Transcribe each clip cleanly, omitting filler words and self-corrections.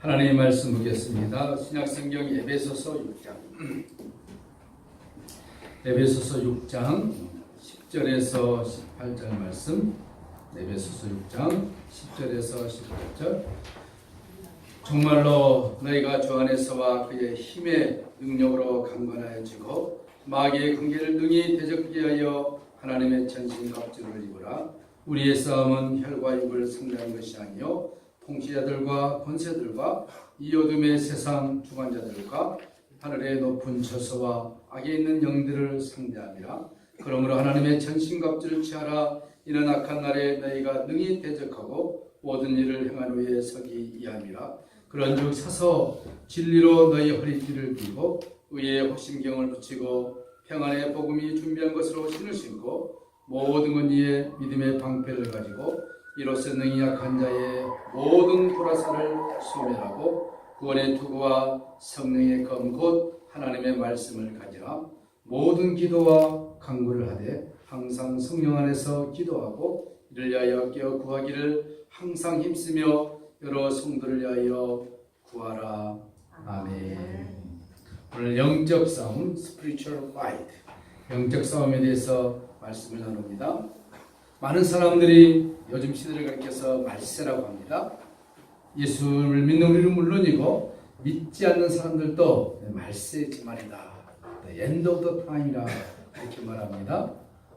하나님의 말씀 보겠습니다. 신약성경 에베소서 6장 에베소서 6장 10절에서 18절 말씀. 에베소서 6장 10절에서 18절. 정말로 너희가 주 안에서와 그의 힘의 능력으로 강건하여지고 마귀의 관계를 능히 대적하게 하여 하나님의 전신갑주를 입으라. 우리의 싸움은 혈과 육을 상대하는 것이 아니요 통치자들과 권세들과 이 어둠의 세상 주관자들과 하늘의 높은 처소와 악에 있는 영들을 상대함이라. 그러므로 하나님의 전신갑주를 취하라. 이는 악한 날에 너희가 능히 대적하고 모든 일을 행한 후에 서기 이함이라. 그런즉 서서 진리로 너희 허리띠를 띠고 의의 혹심경을 붙이고 평안의 복음이 준비한 것으로 신을 신고 모든 것 위에 믿음의 방패를 가지고 이로써 능히 약한 자의 모든 불화살을 소멸하고 구원의 투구와 성령의 검 곧 하나님의 말씀을 가지라. 모든 기도와 간구를 하되 항상 성령 안에서 기도하고 이를 위하여 깨어 구하기를 항상 힘쓰며 여러 성도를 위하여 구하라. 아멘. 오늘 영적 싸움, spiritual fight, 영적 싸움에 대해서 말씀을 나눕니다. 많은 사람들이 요즘 시대를 가리켜서 말세라고 합니다. 예수를 믿는 우리는 물론이고 믿지 않는 사람들도 말세지 말이다, end of the time이라 이렇게 말합니다.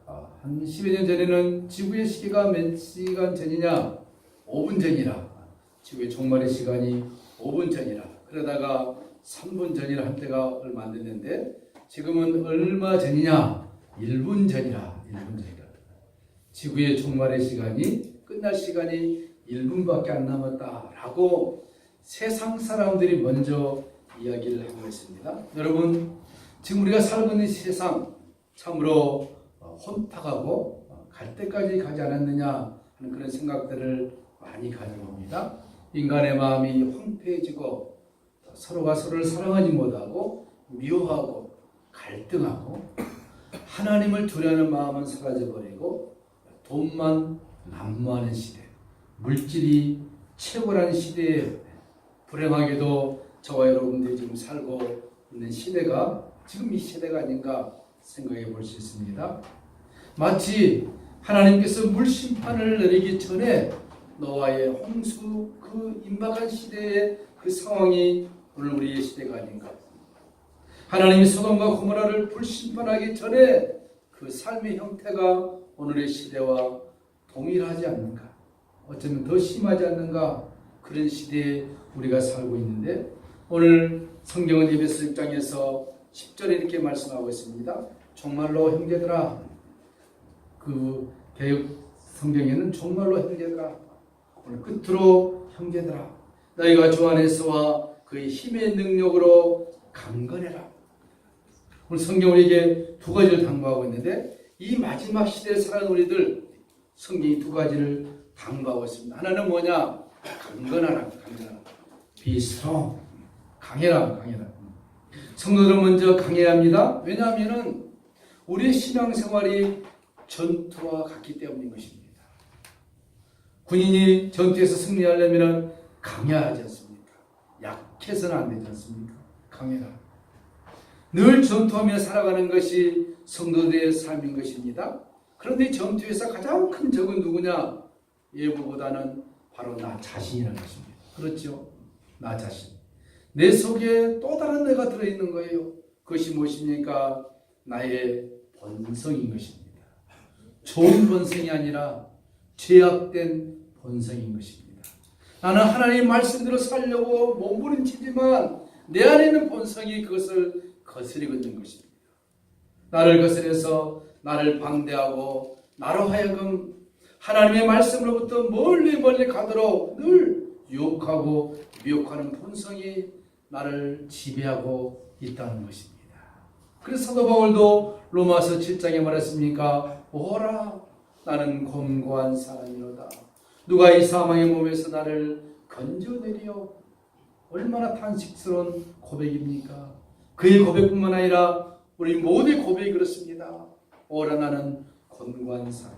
한 10여 년 전에는 지구의 시계가 몇 시간 전이냐? 5분 전이라. 지구의 종말의 시간이 5분 전이라. 그러다가 3분 전이라 한 때가 얼마 안 됐는데 지금은 얼마 전이냐? 1분 전이라. 1분 전이라. 지구의 종말의 시간이 끝날 시간이 1분밖에 안 남았다라고 세상 사람들이 먼저 이야기를 하고 있습니다. 여러분, 지금 우리가 살고 있는 세상 참으로 혼탁하고 갈 때까지 가지 않았느냐 하는 그런 생각들을 많이 가지고 옵니다. 인간의 마음이 황폐해지고 서로가 서로를 사랑하지 못하고 미워하고 갈등하고 하나님을 두려워하는 마음은 사라져버리고 돈만 난무하는 시대, 물질이 최고라는 시대에 불행하게도 저와 여러분들이 지금 살고 있는 시대가 지금 이 시대가 아닌가 생각해 볼 수 있습니다. 마치 하나님께서 물심판을 내리기 전에 노아의 홍수 그 임박한 시대의 그 상황이 오늘 우리의 시대가 아닌가. 하나님이 소돔과 고모라를 불심판하기 전에 그 삶의 형태가 오늘의 시대와 동일하지 않는가, 어쩌면 더 심하지 않는가, 그런 시대에 우리가 살고 있는데 오늘 성경은 에베소 6장에서 10절에 이렇게 말씀하고 있습니다. 정말로 형제들아, 그 개역 성경에는 정말로 형제들아, 오늘 끝으로 형제들아, 너희가 주 안에서와 그의 힘의 능력으로 강건해라. 오늘 성경 우리에게 두 가지를 당부하고 있는데 이 마지막 시대에 살아가는 우리들 성경이 두 가지를 당부하고 있습니다. 하나는 뭐냐? 강건하라. 강건하라. Be strong. 강해라. 강해라. 성도들은 먼저 강해야 합니다. 왜냐하면 우리의 신앙생활이 전투와 같기 때문인 것입니다. 군인이 전투에서 승리하려면 강해야 하지 않습니까? 약해서는 안 되지 않습니까? 강해라. 늘 전투하며 살아가는 것이 성도들의 삶인 것입니다. 그런데 전투에서 가장 큰 적은 누구냐? 예부보다는 바로 나 자신이라는 것입니다. 그렇죠? 나 자신. 내 속에 또 다른 내가 들어있는 거예요. 그것이 무엇입니까? 나의 본성인 것입니다. 좋은 본성이 아니라 죄악된 본성인 것입니다. 나는 하나님의 말씀대로 살려고 몸부림치지만 내 안에 있는 본성이 그것을 거스리고 있는 것입니다. 나를 거스려서 나를 방대하고 나로 하여금 하나님의 말씀으로부터 멀리 멀리 가도록 늘 유혹하고 미혹하는 본성이 나를 지배하고 있다는 것입니다. 그래서 사도 바울도 로마서 7장에 말했습니까? 오라, 나는 곤고한 사람이로다. 누가 이 사망의 몸에서 나를 건져내리오. 얼마나 탄식스러운 고백입니까? 그의 고백뿐만 아니라 우리 모두의 고백이 그렇습니다. 오라, 나는 곤고한 사람.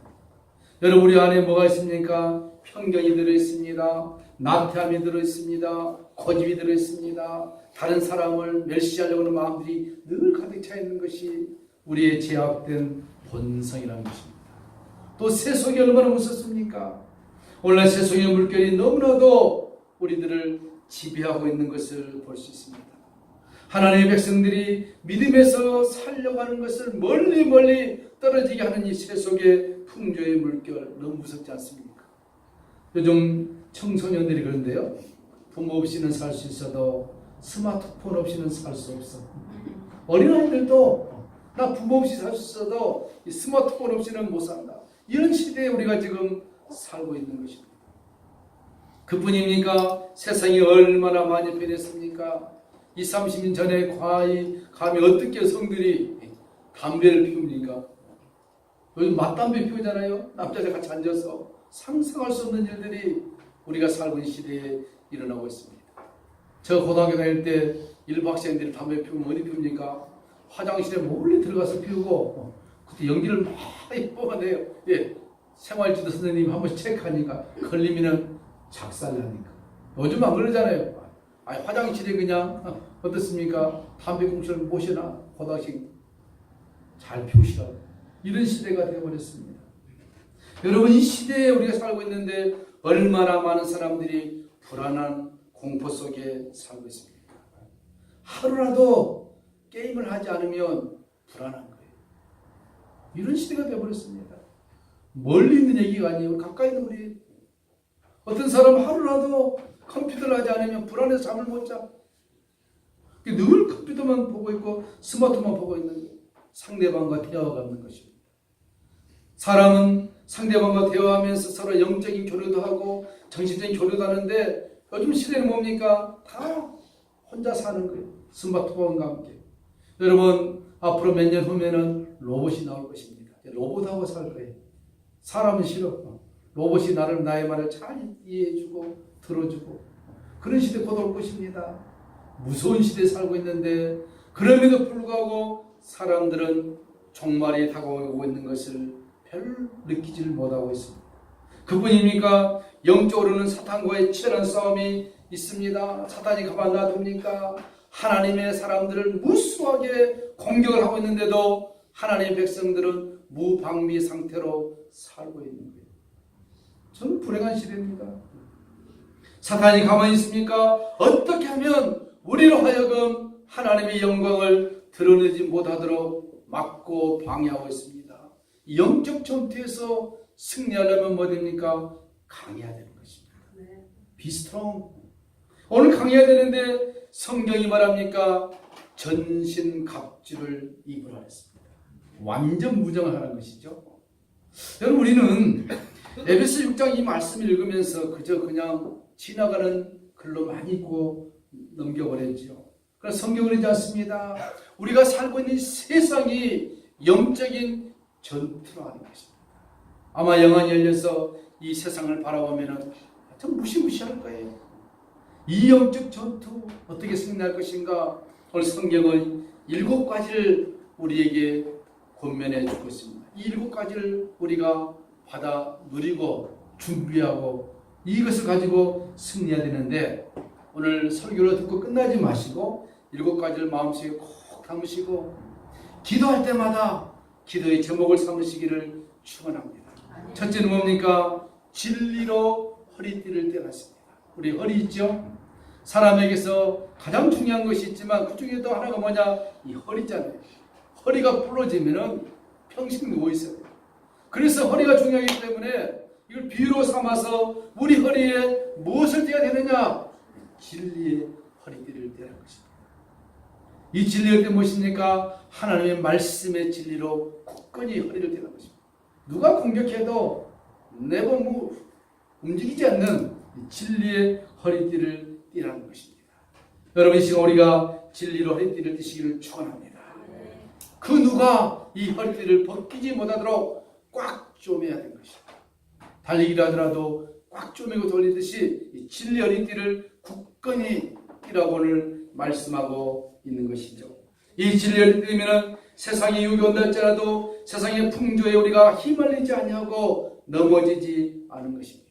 여러분, 우리 안에 뭐가 있습니까? 편견이 들어있습니다. 나태함이 들어있습니다. 고집이 들어있습니다. 다른 사람을 멸시하려고 하는 마음들이 늘 가득 차 있는 것이 우리의 제약된 본성이라는 것입니다. 또 세속이 얼마나 무섭습니까? 오늘날 세속의 물결이 너무나도 우리들을 지배하고 있는 것을 볼 수 있습니다. 하나님의 백성들이 믿음에서 살려고 하는 것을 멀리 떨어지게 하는 이 세속의 풍조의 물결, 너무 무섭지 않습니까? 요즘 청소년들이 그런데요, 부모 없이는 살 수 있어도 스마트폰 없이는 살 수 없어. 어린아이들도 나 부모 없이 살 수 있어도 이 스마트폰 없이는 못 산다. 이런 시대에 우리가 지금 살고 있는 것입니다. 그뿐입니까? 세상이 얼마나 많이 변했습니까? 20, 30년 전에 감히 어떻게 성들이 담배를 피웁니까? 요즘 맞담배 피우잖아요. 남자들 같이 앉아서 상상할 수 없는 일들이 우리가 살고 있는 시대에 일어나고 있습니다. 저 고등학교 다닐 때 일부 학생들이 담배 피우면 어디 피웁니까? 화장실에 몰래 들어가서 피우고 그때 연기를 많이 뽑아내요. 예, 생활지도 선생님이 한 번씩 체크하니까 걸리면은 작살나니까. 요즘 안 그러잖아요. 아니, 화장실에 그냥 어떻습니까? 담배 꽁초를 모셔놔. 고등학생 잘 피우시라고. 이런 시대가 되어버렸습니다. 여러분, 이 시대에 우리가 살고 있는데 얼마나 많은 사람들이 불안한 공포 속에 살고 있습니까? 하루라도 게임을 하지 않으면 불안한 거예요. 이런 시대가 되어버렸습니다. 멀리 있는 얘기가 아니에요. 가까이 있는 우리. 어떤 사람은 하루라도 컴퓨터를 하지 않으면 불안해서 잠을 못 자. 늘 컴퓨터만 보고 있고 스마트만 보고 있는 상대방과 대화하는 것입니다. 사람은 상대방과 대화하면서 서로 영적인 교류도 하고 정신적인 교류도 하는데 요즘 시대는 뭡니까? 다 혼자 사는 거예요. 스마트폰과 함께. 여러분, 앞으로 몇 년 후면은 로봇이 나올 것입니다. 로봇하고 살 거예요. 사람은 싫어. 로봇이 나의 말을 잘 이해해주고 들어주고 그런 시대 곧 올 것입니다. 무서운 시대에 살고 있는데 그럼에도 불구하고 사람들은 종말이 다가오고 있는 것을 별 느끼지를 못하고 있습니다. 그뿐입니까? 영적으로는 사탄과의 치열한 싸움이 있습니다. 사탄이 가만 놔둡니까? 하나님의 사람들을 무수하게 공격을 하고 있는데도 하나님의 백성들은 무방비 상태로 살고 있는 거예요. 저는 불행한 시대입니다. 사탄이 가만히 있습니까? 어떻게 하면 우리로 하여금 하나님의 영광을 드러내지 못하도록 막고 방해하고 있습니다. 영적 전투에서 승리하려면 뭐 됩니까? 강해야 되는 것입니다. Be strong. 오늘 강해야 되는데 성경이 말합니까? 전신갑주를 입으라 했습니다. 완전 무장을 하는 것이죠. 여러분, 우리는 에베소 6장 이 말씀을 읽으면서 그냥 지나가는 글로 많이 읽고 넘겨버렸죠. 그래서 성경은 그러지 않습니다. 우리가 살고 있는 세상이 영적인 전투로 하는 것입니다. 아마 영안이 열려서 이 세상을 바라보면 참 무시무시할 거예요. 이 영적 전투 어떻게 승리할 것인가? 오늘 성경은 7가지를 우리에게 권면해 주고 있습니다. 이 7가지를 우리가 받아 누리고 준비하고 이것을 가지고 승리해야 되는데 오늘 설교를 듣고 끝나지 마시고 7가지를 마음속에 꼭 담으시고 기도할 때마다 기도의 제목을 삼으시기를 축원합니다. 첫째는 뭡니까? 진리로 허리띠를 떼놨습니다. 우리 허리 있죠? 사람에게서 가장 중요한 것이 있지만 그 중에도 하나가 뭐냐? 이 허리잖아요. 허리가 부러지면은 평생 누워 있어요. 그래서 허리가 중요하기 때문에 이걸 비유로 삼아서 우리 허리에 무엇을 떼야 되느냐? 진리의 허리띠를 떼는 것입니다. 이 진리의 때 무엇입니까? 하나님의 말씀의 진리로 굳건히 허리를 떼는 것입니다. 누가 공격해도 never move, 움직이지 않는 진리의 허리띠를 떼라는 것입니다. 여러분, 이 시간 우리가 진리로 허리띠를 떼시기를 축원합니다. 그 누가 이 허리띠를 벗기지 못하도록 꽉 쪼매야 되는 것입니다. 달리기를 하더라도 꽉 쪼매고 돌리듯이 이 진리 허리띠를 굳건히 띠라고 오늘 말씀하고 있는 것이죠. 이 진리 허리띠면 세상의 유혹이 온다 할지라도 세상의 풍조에 우리가 휘말리지 아니하고 넘어지지 않은 것입니다.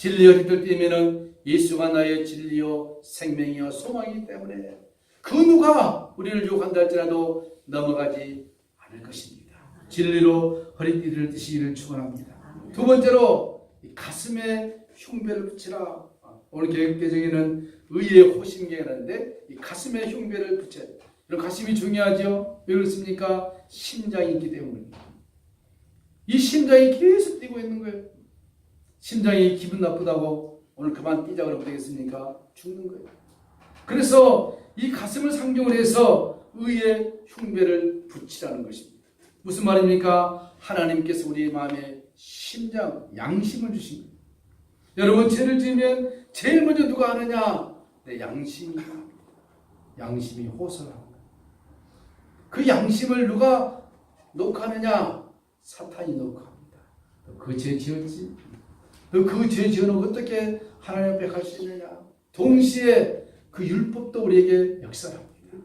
진리가 깃들뛰면은 예수가 나의 진리요 생명이요 소망이기 때문에 그 누가 우리를 유혹한다 할지라도 넘어가지 않을 것입니다. 진리로 허리띠를 드시기를 축원합니다. 두 번째로 가슴에 흉배를 붙이라. 오늘 개혁개정에는 의의 호심경이라는데 이 가슴에 흉배를 붙여야 돼요. 이런 가슴이 중요하죠. 왜 그렇습니까? 심장이 있기 때문입니다. 이 심장이 계속 뛰고 있는 거예요. 심장이 기분 나쁘다고 오늘 그만 뛰자 그러면 되겠습니까? 죽는 거예요. 그래서 이 가슴을 상징으로 해서 의의 흉배를 붙이라는 것입니다. 무슨 말입니까? 하나님께서 우리 마음에 심장, 양심을 주신 거예요. 여러분 죄를 지으면 제일 먼저 누가 하느냐? 내 양심이 합니다. 양심이 호소를 합니다. 그 양심을 누가 녹화하느냐? 사탄이 녹화합니다. 너 그 죄 지었지? 너 그 죄 지어놓고 어떻게 하나님 앞에 갈 수 있느냐? 동시에 그 율법도 우리에게 역사합니다.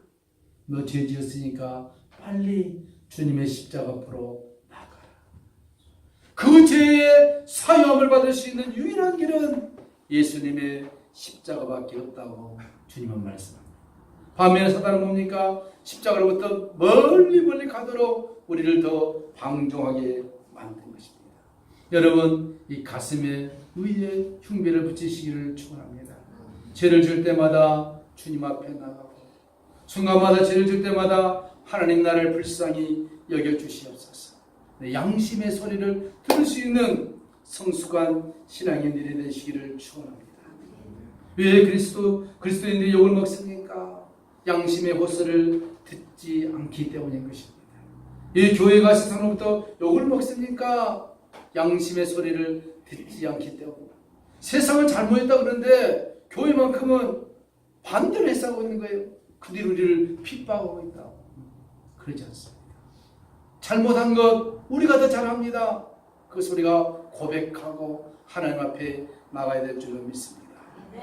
너 죄 지었으니까 빨리 주님의 십자가 앞으로 나가라. 그 죄의 사유함을 받을 수 있는 유일한 길은 예수님의 십자가밖에 없다고 주님은 말씀합니다. 반면에 사단은 뭡니까? 십자가로부터 멀리 가도록 우리를 더 방종하게 만든 것입니다. 여러분 이 가슴에 의의 흉배를 붙이시기를 축원합니다. 죄를 질 때마다 주님 앞에 나가고 순간마다 죄를 질 때마다 하나님 나를 불쌍히 여겨주시옵소서. 양심의 소리를 들을 수 있는 성숙한 신앙의 일이 되시기를 축원합니다. 왜 그리스도인들이 욕을 먹습니까? 양심의 호소를 듣지 않기 때문인 것입니다. 이 교회가 세상으로부터 욕을 먹습니까? 양심의 소리를 듣지 않기 때문입니다. 세상은 잘못했다 그러는데 교회만큼은 반대로 해싸고 있는 거예요. 그들이 우리를 핍박하고 있다. 그러지 않습니다. 잘못한 것 우리가 더 잘합니다. 그것을 우리가 고백하고 하나님 앞에 나가야 될 줄로 믿습니다.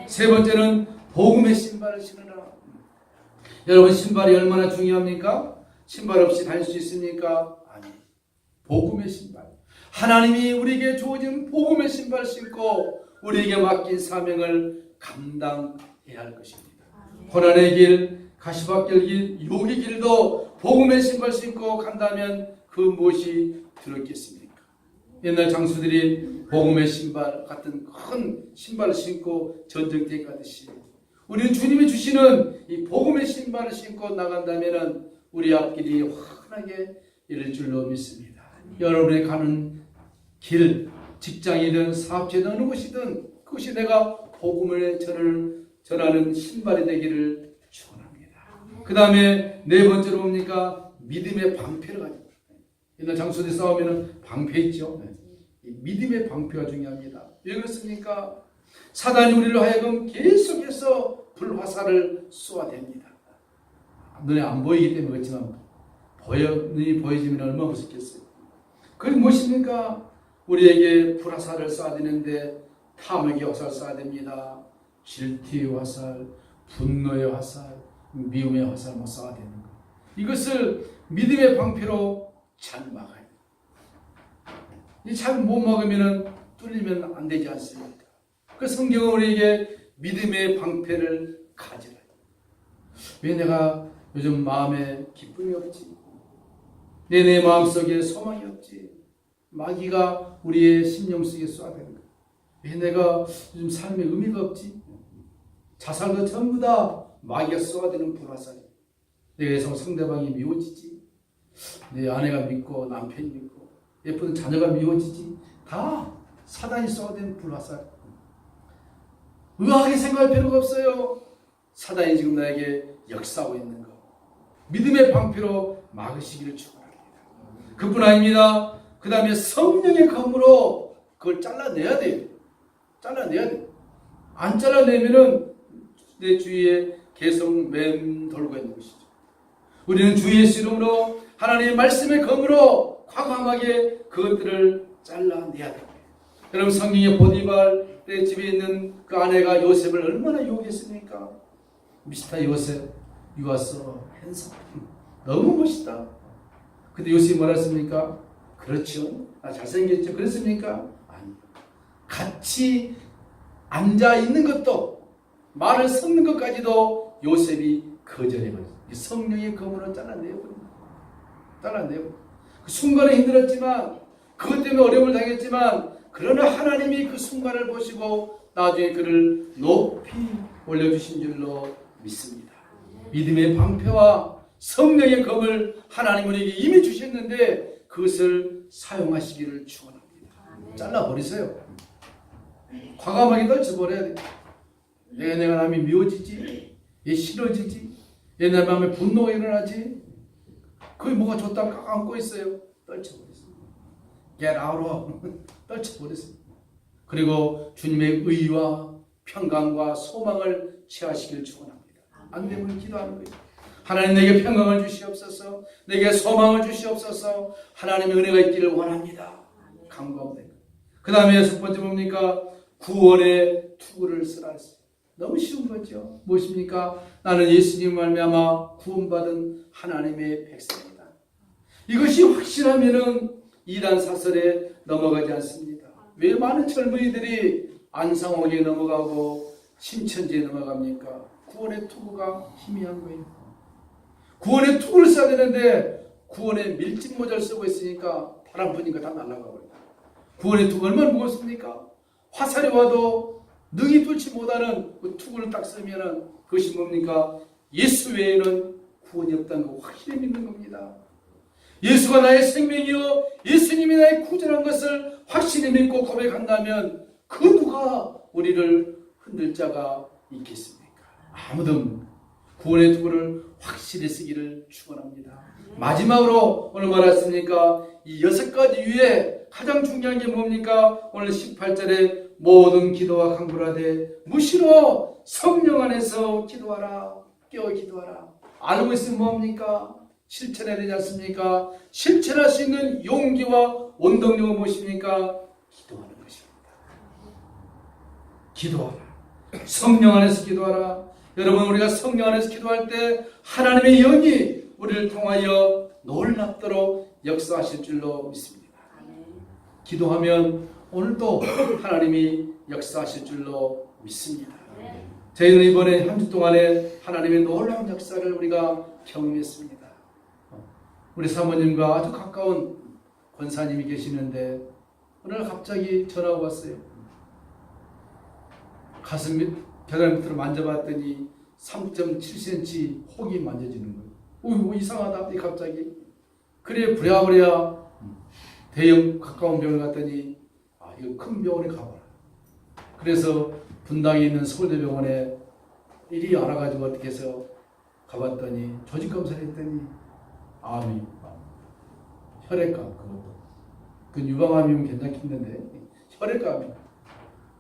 세 번째는 복음의 신발을 신으라. 여러분 신발이 얼마나 중요합니까? 신발 없이 다닐 수 있습니까? 아니. 복음의 신발. 하나님이 우리에게 주어진 복음의 신발을 신고 우리에게 맡긴 사명을 감당해야 할 것입니다. 고난의 길, 가시밭길 길, 유혹의 길도 복음의 신발 신고 간다면 그 무엇이 들었겠습니까? 옛날 장수들이 복음의 신발 같은 큰 신발을 신고 전쟁터에 가듯이 우리는 주님이 주시는 이 복음의 신발을 신고 나간다면 우리 앞길이 환하게 이를 줄로 믿습니다. 여러분이 가는 길, 직장이든 사업체든 어느 곳이든 그것이 내가 복음을 전하는 신발이 되기를 축원합니다. 그 다음에 네 번째로 뭡니까? 믿음의 방패를 가지고. 옛날 장수들이 싸우면 방패 있죠. 믿음의 방패가 중요합니다. 왜 그렇습니까? 사단이 우리를 하여금 계속해서 불화살을 쏘아댑니다. 눈에 안 보이기 때문에 그렇지만 눈이 보여지면 얼마나 무섭겠어요. 그게 무엇입니까? 우리에게 불화살을 쏴대는데 탐욕의 화살 쏴댑니다. 질투의 화살, 분노의 화살, 미움의 화살 못 쏴대는 것. 이것을 믿음의 방패로 잘 막아야 돼요. 잘 못 막으면 뚫리면 안 되지 않습니까? 그 성경은 우리에게 믿음의 방패를 가지라. 왜 내가 요즘 마음에 기쁨이 없지? 내 마음속에 소망이 없지? 마귀가 우리의 심령 속에 쏘아대는 거야. 왜 내가 요즘 삶에 의미가 없지? 자살도 전부 다 마귀가 쏘아대는 불화살이야. 내가 상대방이 미워지지? 내 아내가 믿고 남편이 믿고 예쁜 자녀가 미워지지? 다 사단이 쏘아대는 불화살. 의아하게 생각할 필요가 없어요. 사단이 지금 나에게 역사하고 있는 거. 믿음의 방패로 막으시기를 축원합니다. 그뿐 아닙니다. 그 다음에 성령의 검으로 그걸 잘라내야 돼요. 잘라내야 돼요. 안 잘라내면은 내 주위에 계속 맴돌고 있는 것이죠. 우리는 주 예수 이름으로 하나님의 말씀의 검으로 과감하게 그것들을 잘라내야 돼요. 여러분 성경의 보디발 때 집에 있는 그 아내가 요셉을 얼마나 유혹했습니까? 미스터 요셉, you are so handsome. 너무 멋있다. 근데 요셉이 뭐라 했습니까? 그렇죠. 나 잘생겼죠. 그랬습니까? 아니. 같이 앉아 있는 것도, 말을 섞는 것까지도 요셉이 거절해버렸어요. 성령의 검으로 잘라내버립니다. 그 순간에 힘들었지만, 그것 때문에 어려움을 당했지만, 그러나 하나님이 그 순간을 보시고 나중에 그를 높이 올려주신 줄로 믿습니다. 믿음의 방패와 성령의 검을 하나님 우리에게 이미 주셨는데 그것을 사용하시기를 축원합니다. 잘라버리세요. 과감하게 떨쳐버려야 돼. 내가 남이 미워지지, 얘 싫어지지, 얘 내 마음에 분노가 일어나지, 그게 뭐가 좋다고 안고 있어요. 떨쳐버리세요. Get out of. 떨쳐버리세요. 그리고 주님의 의와 평강과 소망을 취하시길 축원합니다. 안 되면 기도하는 거예요. 하나님 내게 평강을 주시옵소서, 내게 소망을 주시옵소서, 하나님의 은혜가 있기를 원합니다. 간구하면 그 다음에 첫 번째 뭡니까? 구원의 투구를 쓰라 했어요. 너무 쉬운 거죠. 무엇입니까? 나는 예수님 말미암아 구원받은 하나님의 백성이다. 이것이 확실하면은 이단 사설에 넘어가지 않습니다. 왜 많은 젊은이들이 안상옥에 넘어가고 신천지에 넘어갑니까? 구원의 투구가 희미한 거예요. 구원의 투구를 써야 되는데 구원의 밀짚 모자를 쓰고 있으니까 바람 부니까 다 날아가 버려요. 구원의 투구 얼마나 무겁습니까? 화살이 와도 능히 뚫지 못하는 그 투구를 딱 쓰면은 그것이 뭡니까? 예수 외에는 구원이 없다는 거 확실히 믿는 겁니다. 예수가 나의 생명이요 예수님이 나의 구원한 것을 확실히 믿고 고백한다면 그 누가 우리를 흔들 자가 있겠습니까? 아무도 없는 구원의 투구를 확실히 쓰기를 축원합니다. 마지막으로 오늘 말했습니까? 이 6가지 위에 가장 중요한 게 뭡니까? 오늘 18절에 모든 기도와 간구하되 무시로 성령 안에서 기도하라. 깨어 기도하라. 알고 있으면 뭡니까? 실천해야 되지 않습니까? 실천할 수 있는 용기와 원동력은 무엇입니까? 기도하는 것입니다. 기도하라. 성령 안에서 기도하라. 여러분, 우리가 성령 안에서 기도할 때 하나님의 영이 우리를 통하여 놀랍도록 역사하실 줄로 믿습니다. 기도하면 오늘도 하나님이 역사하실 줄로 믿습니다. 저희는 이번에 한 주 동안에 하나님의 놀라운 역사를 우리가 경험했습니다. 우리 사모님과 아주 가까운 권사님이 계시는데 오늘 갑자기 전화가 왔어요. 가슴 계단 밑으로 만져봤더니 3.7cm 혹이 만져지는 거예요. 이상하다 갑자기. 그래 부랴부랴 대형 가까운 병을 갔더니 이거 큰 병원에 가봐라. 그래서 분당에 있는 서울대병원에 일이 알아가지고 어떻게 해서 가봤더니 조직검사를 했더니 암이 혈액암 그것도 그 유방암이면 괜찮겠는데 혈액암이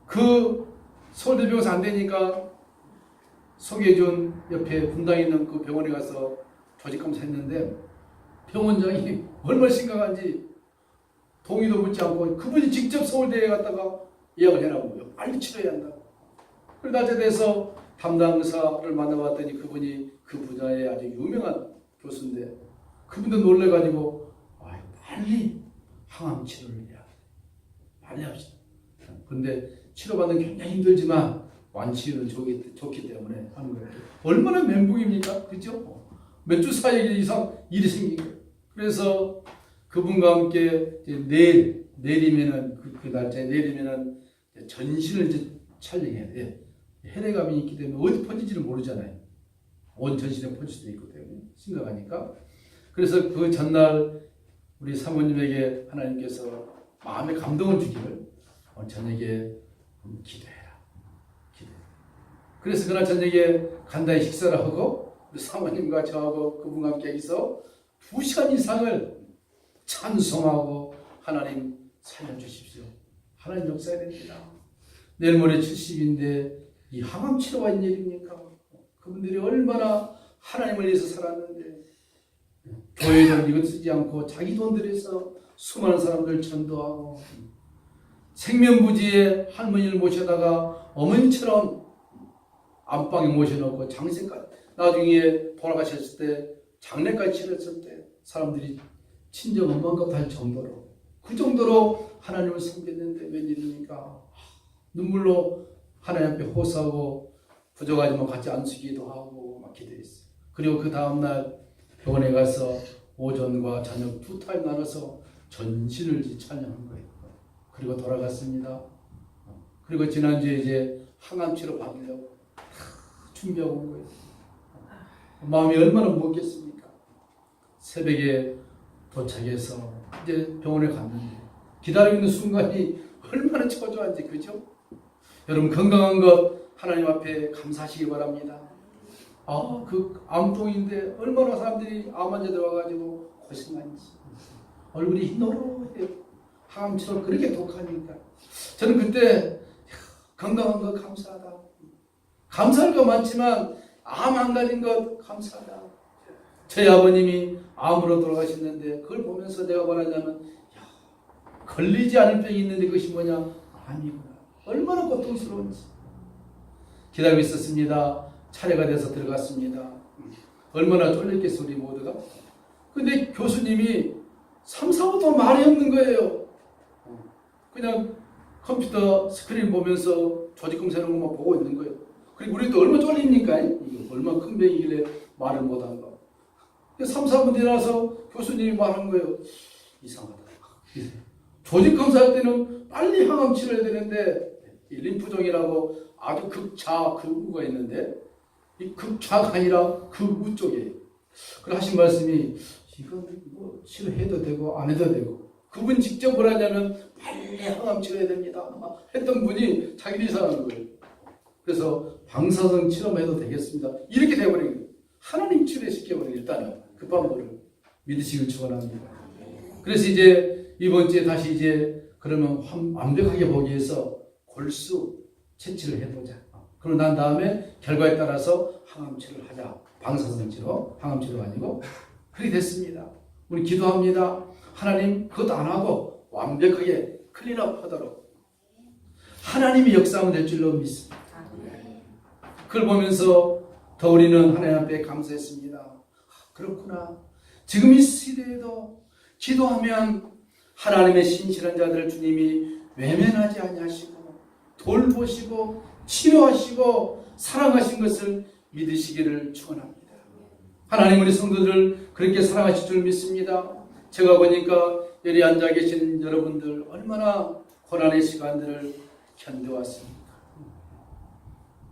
그 서울대병원에서 안 되니까 소개해준 옆에 분당에 있는 그 병원에 가서 조직검사 했는데 병원장이 얼마나 심각한지 동의도 묻지 않고 그분이 직접 서울대에 갔다가 예약을 해라고요. 빨리 치료해야 한다고. 그래서 낮에 돼서 담당 의사를 만나봤더니 그분이 그 분야의 아주 유명한 교수인데 그분도 놀래가지고 빨리 항암 치료를 해야 돼. 빨리 합시다. 근데 치료받는 게 굉장히 힘들지만 완치율은 좋기 때문에 하는 거예요. 얼마나 멘붕입니까? 그죠? 몇 주 사이에 이상 일이 생긴 거예요. 그래서 그분과 함께 이제 내일이면은 그 날짜에 내일이면은 전신을 이제 촬영해야 돼요. 혈액암이 있기 때문에 어디 퍼질지를 모르잖아요. 온 전신에 퍼질 수도 있기 때문에 심각하니까. 그래서 그 전날 우리 사모님에게 하나님께서 마음의 감동을 주기를 저녁에 기도해라. 그래서 그날 저녁에 간단히 식사를 하고 우리 사모님과 저하고 그분과 함께 해서 2시간 이상을 찬송하고 하나님 살려주십시오. 하나님 역사해야 됩니다. 내일 모레 70인데 이 항암 치료가 있는 일입니까? 그분들이 얼마나 하나님을 위해서 살았는데 교회 돈 이것 쓰지 않고 자기 돈 들여서 수많은 사람들 전도하고 생명부지에 할머니를 모셔다가 어머니처럼 안방에 모셔놓고 장례까지 나중에 돌아가셨을 때 장례까지 치렀을 때 사람들이 친정 엄마인가 할 정도로 그 정도로 하나님을 섬겼는데 웬일입니까? 눈물로 하나님 앞에 호소하고 부족하지만 같이 안수기도 하고 막 기도했어요. 그리고 그 다음날 병원에 가서 오전과 저녁 2타임 나눠서 전신을 찬양한 거예요. 그리고 돌아갔습니다. 그리고 지난주에 이제 항암 치료 받으려고 준비하고 온 거예요. 마음이 얼마나 무겁겠습니까? 새벽에 도착해서 이제 병원에 갔는데 기다리고 있는 순간이 얼마나 초조한지, 그죠? 여러분, 건강한 것 하나님 앞에 감사하시기 바랍니다. 그 암통인데 얼마나 사람들이 암 환자들 와가지고 고생하는지. 얼굴이 흰노릇해요. 항암 치료 그렇게 독하니까. 저는 그때 건강한 것 감사하다. 감사할 거 많지만 암 안 가진 것 감사하다. 저희 아버님이 암으로 돌아가셨는데 그걸 보면서 내가 말하자면, 걸리지 않을 병이 있는데 그것이 뭐냐? 암이구나. 얼마나 고통스러운지. 기다리고 있었습니다. 차례가 돼서 들어갔습니다. 얼마나 쫄렸겠어 우리 모두가. 근데 교수님이 3, 4부터 말이 없는 거예요. 그냥 컴퓨터 스크린 보면서 조직 검사하는 것만 보고 있는 거예요. 그리고 우리도 얼마나 쫄립니까? 이게 얼마나 큰 병이길래 말을 못한 거. 3, 4분 지나서 교수님이 말한 거예요. 이상하다. 조직 검사할 때는 빨리 항암 치료해야 되는데 림프종이라고 아주 극좌 극우가 있는데 이 극좌가 아니라 극우 쪽이에요. 그래서 하신 말씀이, 이건 뭐 치료해도 되고 안 해도 되고, 그분 직접 뭐라냐면 빨리 항암 치료해야 됩니다 했던 분이 자기도 이상한 거예요. 그래서 방사선 치료만 해도 되겠습니다 이렇게 돼버린 거예요. 하나님 치료시켜버린, 일단은 급한 거를 믿으시길 축원합니다. 그래서 이제 이번 주에 다시 이제 그러면 완벽하게 보기 위해서 골수 채취를 해보자. 그러고 난 다음에 결과에 따라서 항암 치료를 하자. 방사선 치료, 항암 치료가 아니고. 그렇게 됐습니다. 우리 기도합니다. 하나님 그것도 안 하고 완벽하게 클린업 하도록 하나님이 역사하면 될 줄로 믿습니다. 그걸 보면서 더 우리는 하나님 앞에 감사했습니다. 그렇구나. 지금 이 시대에도 기도하면 하나님의 신실한 자들을 주님이 외면하지 아니하시고 돌보시고 치료하시고 사랑하신 것을 믿으시기를 축원합니다. 하나님 우리 성도들을 그렇게 사랑하실 줄 믿습니다. 제가 보니까 여기 앉아 계신 여러분들 얼마나 고난의 시간들을 견뎌왔습니까?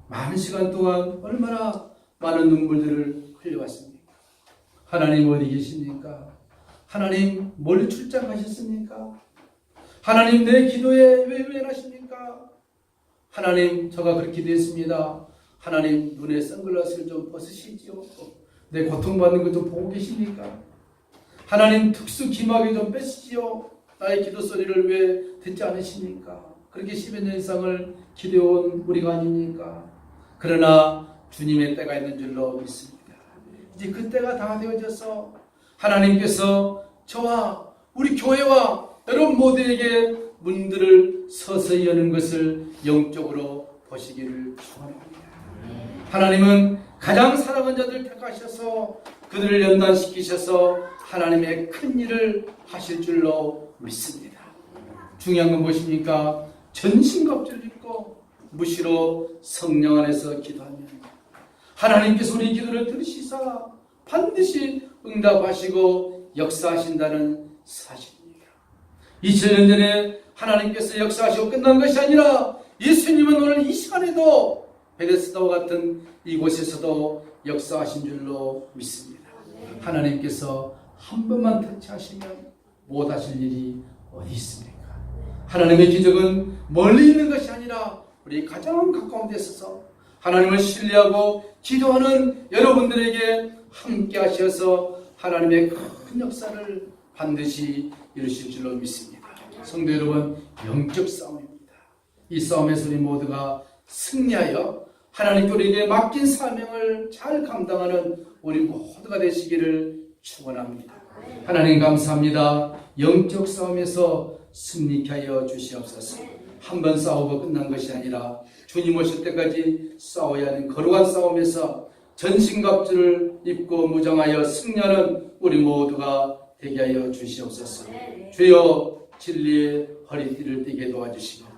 많은 시간 동안 얼마나 많은 눈물들을 흘려왔습니까? 하나님 어디 계십니까? 하나님 멀리 출장 가셨습니까? 하나님 내 기도에 왜 외면하십니까? 하나님 저가 그렇게 기도했습니다. 하나님 눈에 선글라스를 좀 벗으시지요. 내 고통받는 것 좀 보고 계십니까? 하나님 특수 기막에 좀 빼시지요. 나의 기도 소리를 왜 듣지 않으십니까? 그렇게 10여 년 이상을 기도해온 우리가 아닙니까? 그러나 주님의 때가 있는 줄로 믿습니다. 이제 그 때가 다 되어져서 하나님께서 저와 우리 교회와 여러분 모두에게 문들을 서서히 여는 것을 영적으로 보시기를 축원합니다. 하나님은 가장 사랑하는 자들을 택하셔서 그들을 연단시키셔서 하나님의 큰 일을 하실 줄로 믿습니다. 중요한 건 무엇입니까? 전신갑주를 입고 무시로 성령 안에서 기도하면 하나님께서 우리 기도를 들으시사 반드시 응답하시고 역사하신다는 사실입니다. 2000년 전에 하나님께서 역사하시고 끝난 것이 아니라 예수님은 오늘 이 시간에도 베데스다와 같은 이곳에서도 역사하신 줄로 믿습니다. 하나님께서 한 번만 터치하시면 못하실 일이 어디 있습니까? 하나님의 기적은 멀리 있는 것이 아니라 우리 가장 가까운 데 있어서 하나님을 신뢰하고 기도하는 여러분들에게 함께 하셔서 하나님의 큰 역사를 반드시 이루실 줄로 믿습니다. 성도 여러분, 영적 싸움입니다. 이 싸움에서 우리 모두가 승리하여 하나님께 우리에게 맡긴 사명을 잘 감당하는 우리 모두가 되시기를 축원합니다. 하나님 감사합니다. 영적 싸움에서 승리케 하여 주시옵소서. 한 번 싸우고 끝난 것이 아니라 주님 오실 때까지 싸워야 하는 거룩한 싸움에서 전신갑주를 입고 무장하여 승리하는 우리 모두가 되게 하여 주시옵소서. 주여 진리의 허리띠를 띠게 도와주시고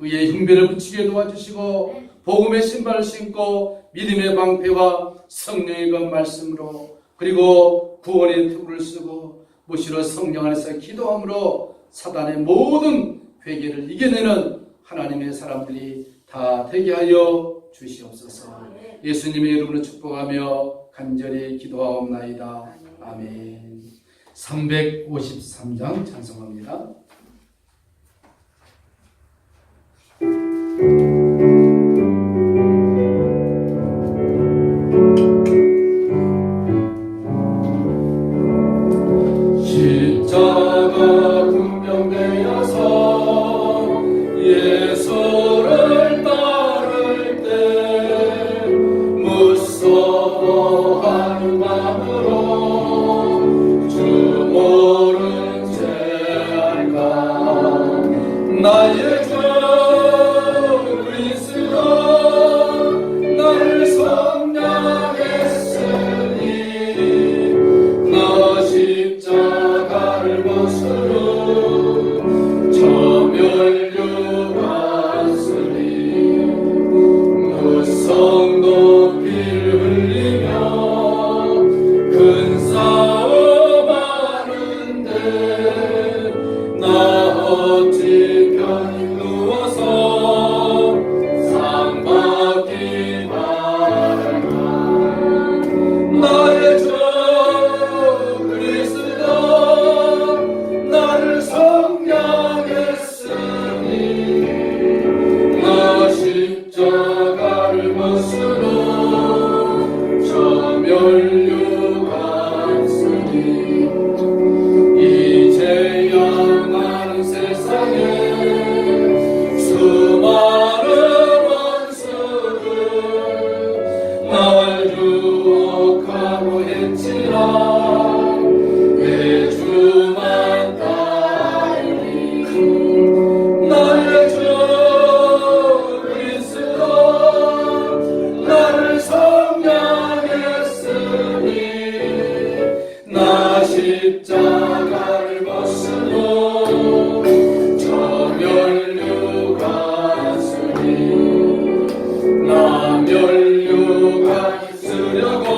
의의 흉배를 붙이게 도와주시고 복음의 신발을 신고 믿음의 방패와 성령의 그 말씀으로 그리고 구원의 투구를 쓰고 무시로 성령 안에서 기도함으로 사단의 모든 회개를 이겨내는 하나님의 사람들이 다 되게 하여 주시옵소서. 예수님의 이름으로 축복하며 간절히 기도하옵나이다. 아멘. 353장 찬송합니다. 십자가 군병되어서 예수를 따를 때 무서워하는 마음으로 주 모른 채 할까 나의 주 그리스도 나를 성량했으니 너 십자가를 벗으로 저멸류 받으니 무성 높이 흘리며 큰 싸움 하는데 나 어찌 편히 누워서 상 받기 바랄까 나의 주 그리스도 나를 성량했으니 나 십자가를 벗으러 저 멸류 갔으니 이제야 나는 세상에 수많은 원수들 날 유혹하고 했지라 내 주만 따르니 나의 주 그리스도 나를 성량했으니 나 십자가를 벗으러 저 멸류 갔으니 나 멸류가 있으려고